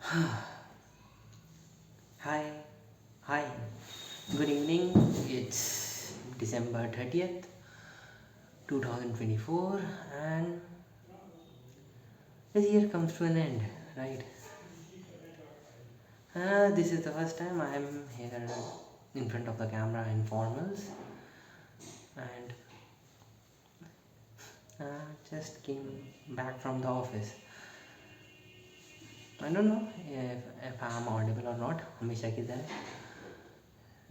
Hi, hi, good evening. It's December 30th, 2024, and this year comes to an end, right? This is the first time I am here in front of the camera in formals, and just came back from the office. I don't know if I am audible or not, हमेशा की तरह,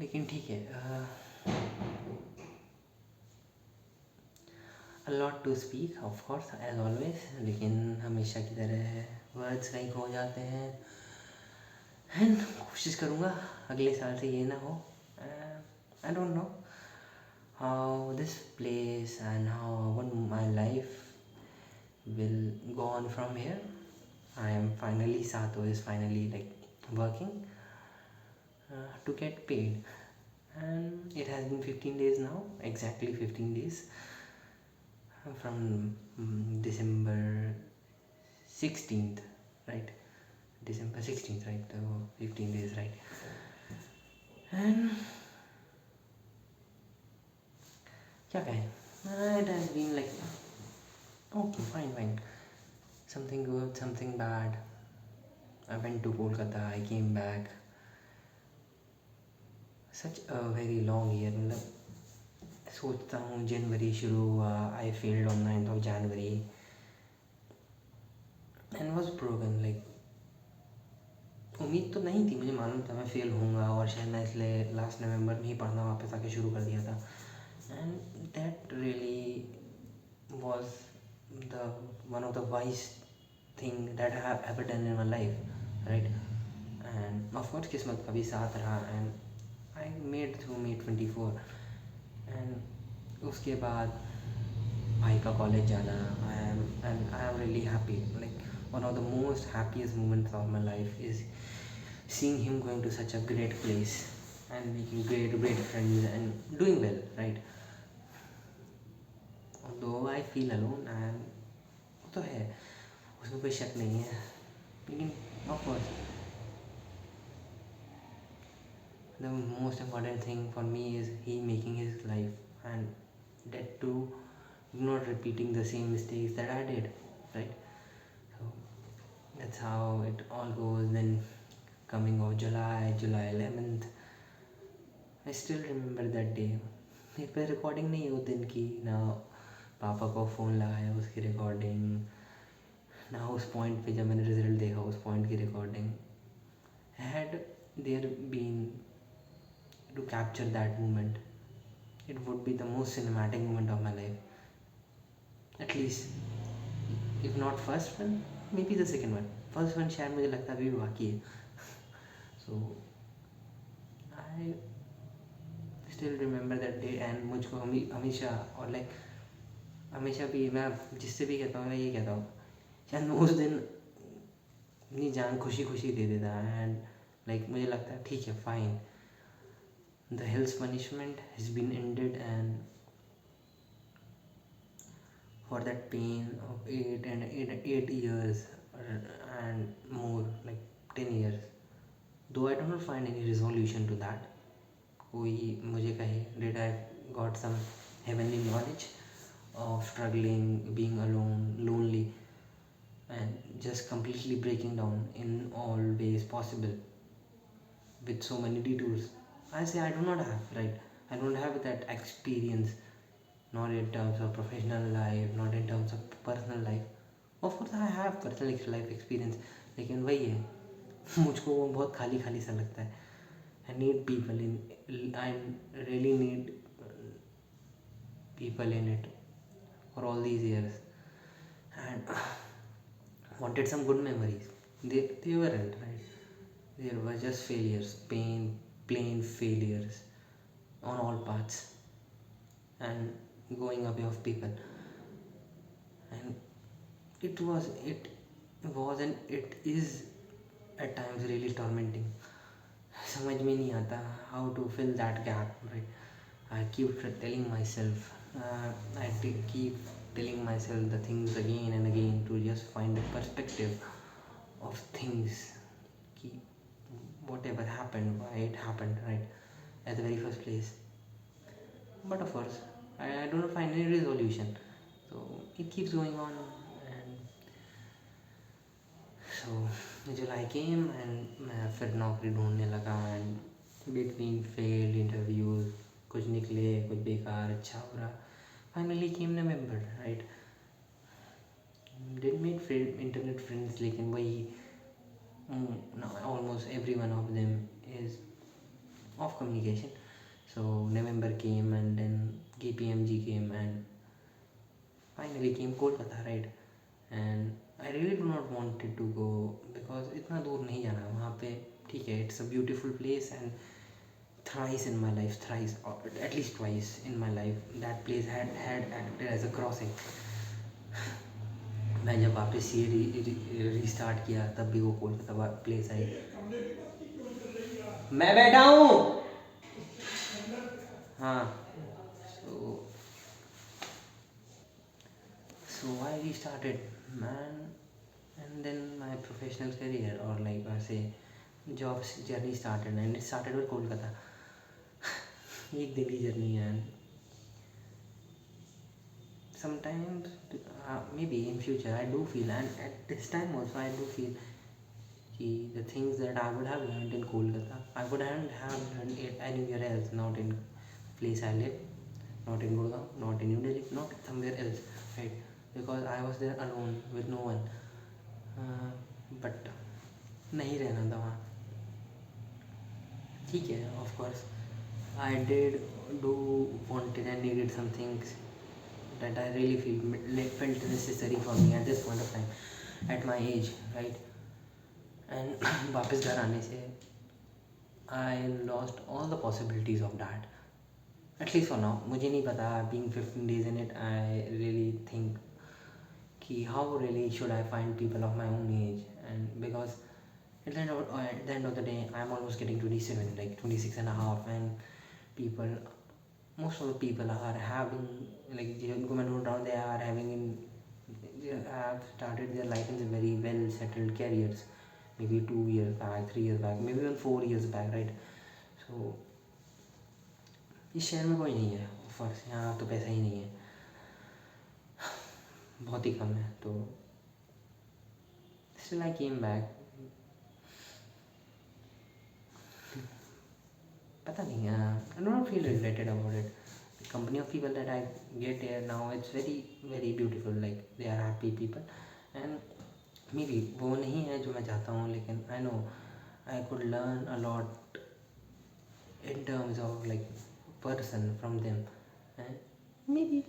लेकिन ठीक है. A lot to speak, of course, as always, लेकिन हमेशा की तरह वर्ड्स कहीं खो जाते हैं. एंड कोशिश करूँगा अगले साल से ये ना हो. I don't know how this place and how one my life will go on from here. I am finally, Sato is finally like working to get paid, and it has been 15 days now, exactly 15 days from December 16th, right? December 16th, right? So 15 days, right? And क्या कहें, it has been like okay, fine. Something good, something bad. I went to Kolkata, I came back. Such a very long year. मतलब सोचता हूँ जनवरी शुरू हुआ, I failed on 9th of January and was broken. Like उम्मीद तो नहीं थी, मुझे मालूम था मैं फेल होऊंगा, और शायद मैं इसलिए लास्ट नवंबर में ही पढ़ना वापस आके शुरू कर दिया था. And that really was the one of the wise thing that I have ever done in my life, right. And of course किस्मत का भी साथ रहा, and I made through May 24. And उसके बाद भाई का कॉलेज जाना, I am really happy. Like one of the most happiest moments of my life is seeing him going to such a great place and making great friends and doing well, right. Although I feel alone, and वो तो है, उसमें कोई शक नहीं है, लेकिन of course the most important thing for me is he making his life, and that too not repeating the same mistakes that I did, right. So that's how it all goes. Then coming of July 11th, I still remember that day. मेरे पे recording नहीं है उस दिन की ना, पापा को फ़ोन लगाया उसकी रिकॉर्डिंग ना, उस पॉइंट पे जब मैंने रिजल्ट देखा उस पॉइंट की recording. Had there been to capture that moment, it would be the most cinematic moment of my life. At least, if not first one, maybe the second one. First one शायद मुझे लगता है अभी भी बाकी है. So I still remember that day, and मुझको हमेशा, और लाइक हमेशा भी मैं जिससे भी कहता हूँ मैं ये कहता हूँ, शायद मैं उस दिन अपनी जान खुशी खुशी दे देता. एंड लाइक मुझे लगता है ठीक है, fine, the hell's punishment has been ended, and for that pain of 8 years and more, like 10 years, though I do not find any resolution to that. कोई मुझे कहे, did I got some heavenly knowledge of struggling, being alone, lonely, and just completely breaking down in all ways possible with so many detours? I say I do not have, right. I don't have that experience, not in terms of professional life, not in terms of personal life. Of course I have personal life experience, लेकिन वही है, मुझको वो बहुत खाली खाली सा लगता है. I need people in, I really need people in it for all these years, and wanted some good memories. They weren't, right. There were just failures, plain failures on all parts, and going away of people. And it was and it is at times really tormenting. समझ में नहीं आता how to fill that gap, right. I keep telling myself, keep telling myself the things again and again to just find the perspective of things कि whatever happened, why it happened, right, at the very first place. But of course, I do not find any resolution. So it keeps going on, and so July came and मैं फिर नौकरी ढूंढने लगा, and between failed interviews कुछ निकले कुछ बेकार अच्छा हो रहा, finally came November, right. Did meet internet friends, लेकिन वही no, almost every one of them is off communication. So November came and then KPMG came and finally came Kolkata, right. And I really do not wanted to go because इतना दूर नहीं जाना वहाँ पे. ठीक है, it's a beautiful place, and thrice in my life, thrice or at least twice in my life, that place had acted as a crossing. मैं जब वापस ये रीस्टार्ट किया तब भी वो कोलकाता प्लेस आई. मैं बैठा हूँ. हाँ. So I restarted, man, and then my professional career, or like I say jobs journey started, and it started with Kolkata. एक दिन की जर्नी है. Sometimes maybe in future I do feel, and at this time also I do feel the things that I would have learned in Kolkata, I wouldn't have learned it anywhere else, not in place I live, not in Gurgaon, not in New Delhi, not somewhere else, right? Because I was there alone with no one. But नहीं रहना था वहाँ. ठीक है, of course I did do wanted and needed some things that I really felt necessary for me at this point of time, at my age, right. And वापस घर आने से I lost all the possibilities of that, at least for now. मुझे नहीं पता, being 15 days in it, I really think कि how really should I find people of my own age. And because at the end of the day I'm almost getting 27, like 26 and a half, and people, most of the people are having, like जिनको मैं ढूंढ रहा हूँ, they are having they have started their life in very well settled careers, maybe 2 years back, 3 years back, maybe even 4 years back, right. So इस शहर में कोई नहीं है, ऑफर्स यहाँ तो पैसा ही नहीं है, बहुत ही कम है. तो still I came back. पता नहीं, I do not feel regretted about it. The company of people that I get here now, it's very very beautiful, like they are happy people, and maybe वो नहीं है जो मैं चाहता हूँ, लेकिन I know I could learn a lot in terms of like person from them, and maybe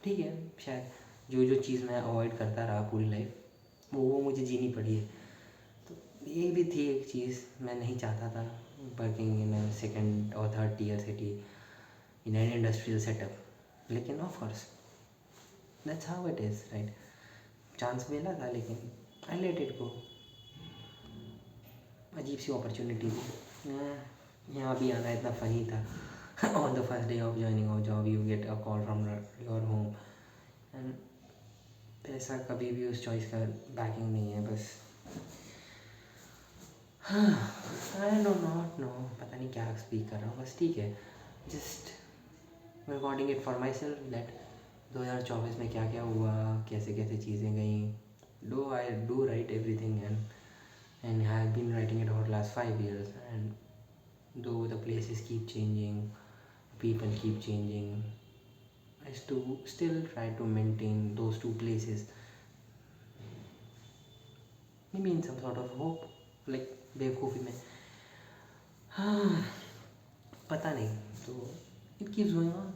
ठीक है, शायद जो चीज़ मैं अवॉइड करता रहा पूरी लाइफ, वो मुझे जीनी पड़ी है. तो ये भी थी एक चीज़ मैं नहीं चाहता था, वर्किंग इन अ सेकेंड और third tier city in an industrial setup. लेकिन of course that's how it is, right. Chance मिला था लेकिन आई लेट इट गो. अजीब सी अपॉर्चुनिटी थी. यहाँ भी आना इतना फ़नी था. On the first day of joining of job you get a call from your home, and पैसा कभी भी उस चॉइस का बैकिंग नहीं है. बस आई डो नॉट नो, पता नहीं क्या स्पीक कर रहा हूँ. बस ठीक है, just recording it for my self that 2024 में क्या क्या हुआ, कैसे कैसे चीज़ें गई. Do I do right everything, and I have been writing it over the last 5 years, and though the places keep changing, people keep changing, I still try to maintain those two places, maybe in some sort of hope, like बेवकूफ़ी में. हाँ, पता नहीं. तो it keeps going on.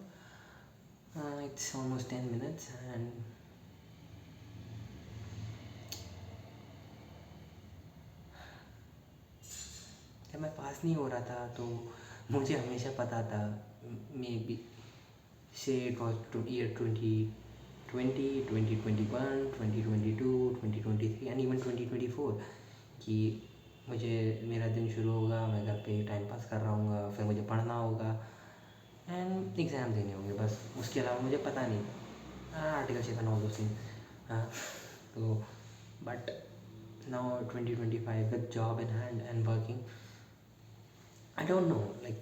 It's almost 10 minutes, and जब मैं पास नहीं हो रहा था तो मुझे हमेशा पता था, मे बी से it was year 2020, 2021, 2022, 2023 and even 2024 कि मुझे मेरा दिन शुरू होगा, मैं घर पे टाइम पास कर रहा हूँ, फिर मुझे पढ़ना होगा एंड एग्ज़ाम देने होंगे, बस. उसके अलावा मुझे पता नहीं. Article Chetan all those things. हाँ, तो but now 2025 with job in hand and working. I don't know like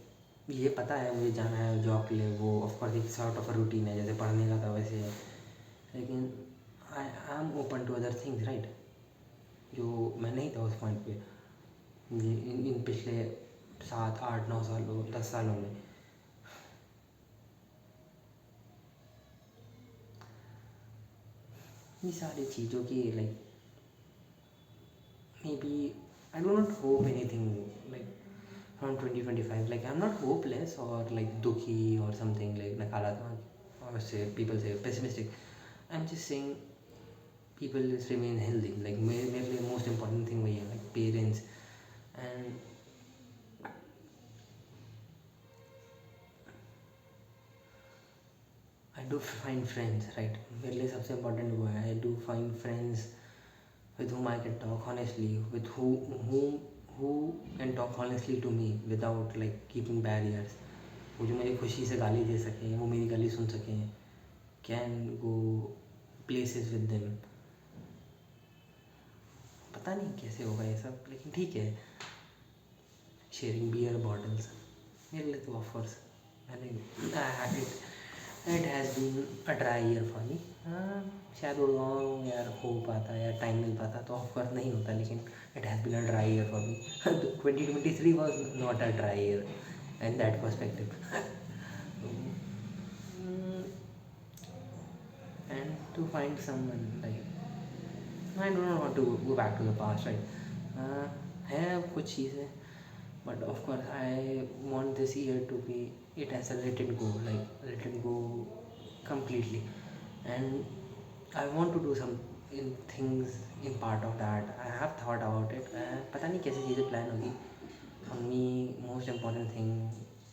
ये पता है मुझे जाना है जॉब के लिए, वो ऑफकोर्स एक सॉर्ट ऑफ रूटीन है जैसे पढ़ने का था वैसे है, लेकिन I am open to other things right, जो मैं नहीं था उस पॉइंट पे इन पिछले 7 8 9 सालों 10 सालों में। ये सारी चीज़ों की like maybe I do not hope anything like from 2025, like I'm not hopeless or like दुखी or something like नकारात्मक or say people say pessimistic. I'm just saying people just remain healthy, like मेरे लिए most important thing वही है like parents and I do find friends right, मेरे लिए सबसे important वो है I do find friends with whom I can talk honestly, with who can talk honestly to me without like keeping barriers, वो जो मेरी खुशी से गाली दे सकें, वो मेरी गाली सुन सकें, can go places with them. पता नहीं कैसे होगा ये सब लेकिन ठीक है। शेयरिंग बियर बॉटल्स मेरे लिए तो ऑफकोर्स मैंने it has been a dry year for me. शायद उड़गाँव यार हो पाता या टाइम मिल पाता तो ऑफकोर्स नहीं होता, लेकिन it has been a dry year for me. 2023 was not a dry year in that perspective. And to find someone like I do not want to go back to the past right, है कुछ चीज़ें but of course I want this year to be it as a let it go, like let it go completely, and I want to do some in things in part of that I have thought about it, पता नहीं कैसी चीज़ें plan होगी। For me most important thing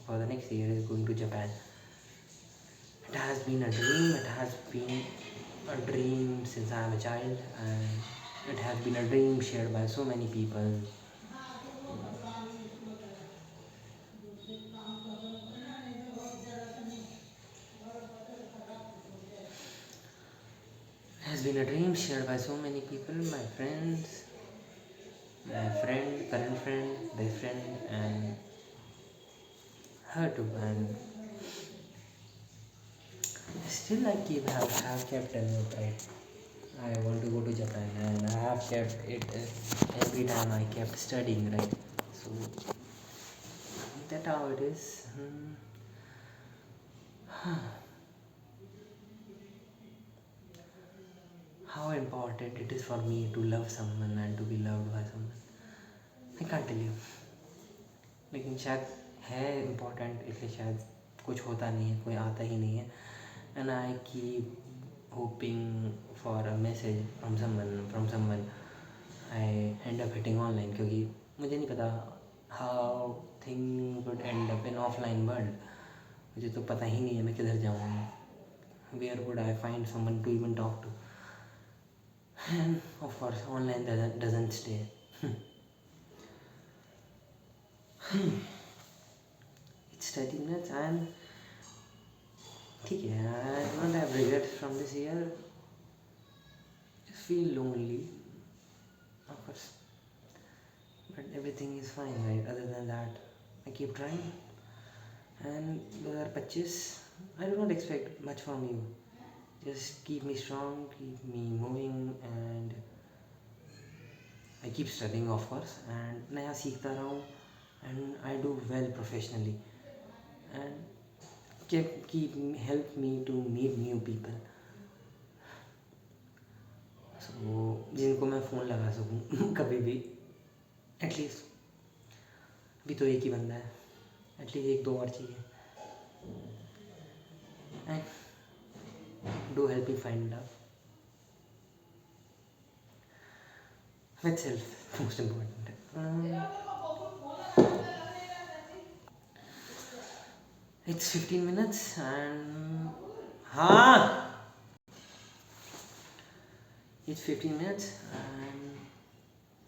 for the next year is going to Japan. It has been a dream, it has been a dream since I am a child, and it has been a dream shared by so many people. It has been a dream shared by so many people, my friends, my friend, current friend, best friend, and her too. And still I have kept a note, right? I want to go to Japan, and I have kept it every time I kept studying, right? So that's how it is. How important it is for me to love someone and to be loved by someone, I can't tell you, लेकिन शायद है important इसलिए शायद कुछ होता नहीं है, कोई आता ही नहीं है, and I keep hoping for a message from someone I end up hitting online, क्योंकि मुझे नहीं पता how thing would end up in offline world. मुझे तो पता ही नहीं है मैं किधर जाऊँगा, where would I find someone to even talk to, and of course online doesn't stay. It's 30 minutes and ठीक है, I don't have regrets from this year, just feel lonely of course, but everything is fine right, other than that I keep trying, and 2025 I do not expect much from you, just keep me strong, keep me moving, and I keep studying of course, and नया सीखता रहा हूँ, and I do well professionally, and help me to meet new people, so जिनको मैं phone लगा सकूँ कभी भी, एटलीस्ट अभी तो एक ही बंदा है, एटलीस्ट एक दो और चाहिए, and do help me find love with self, most important. It's 15 minutes and it's 15 minutes, and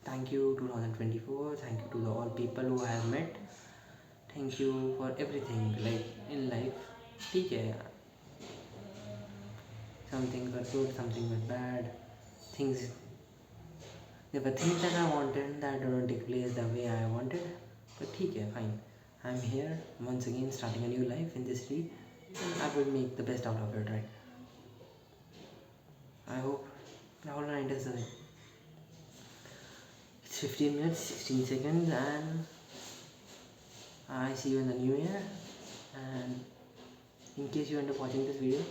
thank you 2024, thank you to the all people who I have met, thank you for everything like in life, ठीक है, something were good, something were bad, things There were things that I wanted that don't take place the way I wanted, but okay, fine. I'm here once again, starting a new life in this city, and I will make the best out of it, right? I hope Rahul Knight is it's 15 minutes, 16 seconds, and I see you in the new year. And in case you end up watching this video,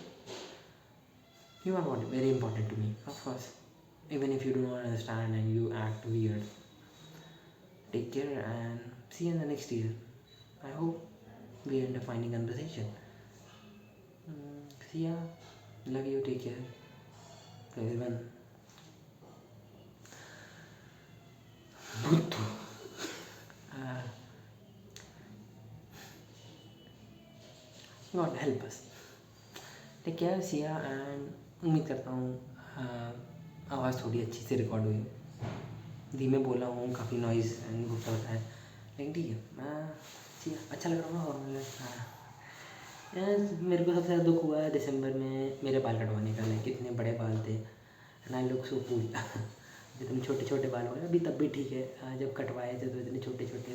you are very important to me, of course. Even if you do not understand and you act weird, take care and see you in the next year. I hope we end up finding conversation. See ya. Love you. Take care. To everyone. Buddhu. Uh, God help us. Take care Siya and उम्मीद करता हूँ आवाज़ थोड़ी अच्छी से record हुई। धीमे बोला हूँ, काफ़ी नॉइज़ एंड घुटता होता है, लेकिन ठीक है। सिया अच्छा लग रहा हूँ। और यार मेरे को सबसे ज़्यादा दुख हुआ है दिसंबर में मेरे बाल कटवाने का। लाइक कितने बड़े बाल थे and I look so cool. जितने छोटे छोटे बाल हो गए अभी, तब भी ठीक है। जब कटवाए थे तो इतने छोटे छोटे,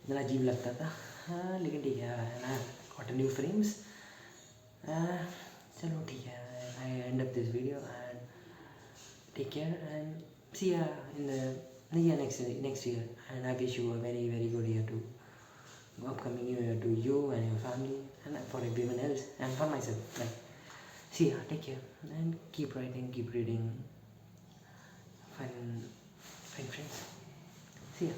इतना अजीब लगता था। हाँ लेकिन ठीक है, ना गॉट न्यू फ्रेम्स। चलो ठीक है, I end up this video and take care and see ya in the next year, and I wish you a very very good year to upcoming new year to you and your family and for everyone else and for myself. Like, see ya, take care and keep writing, keep reading. Fine friends. See ya.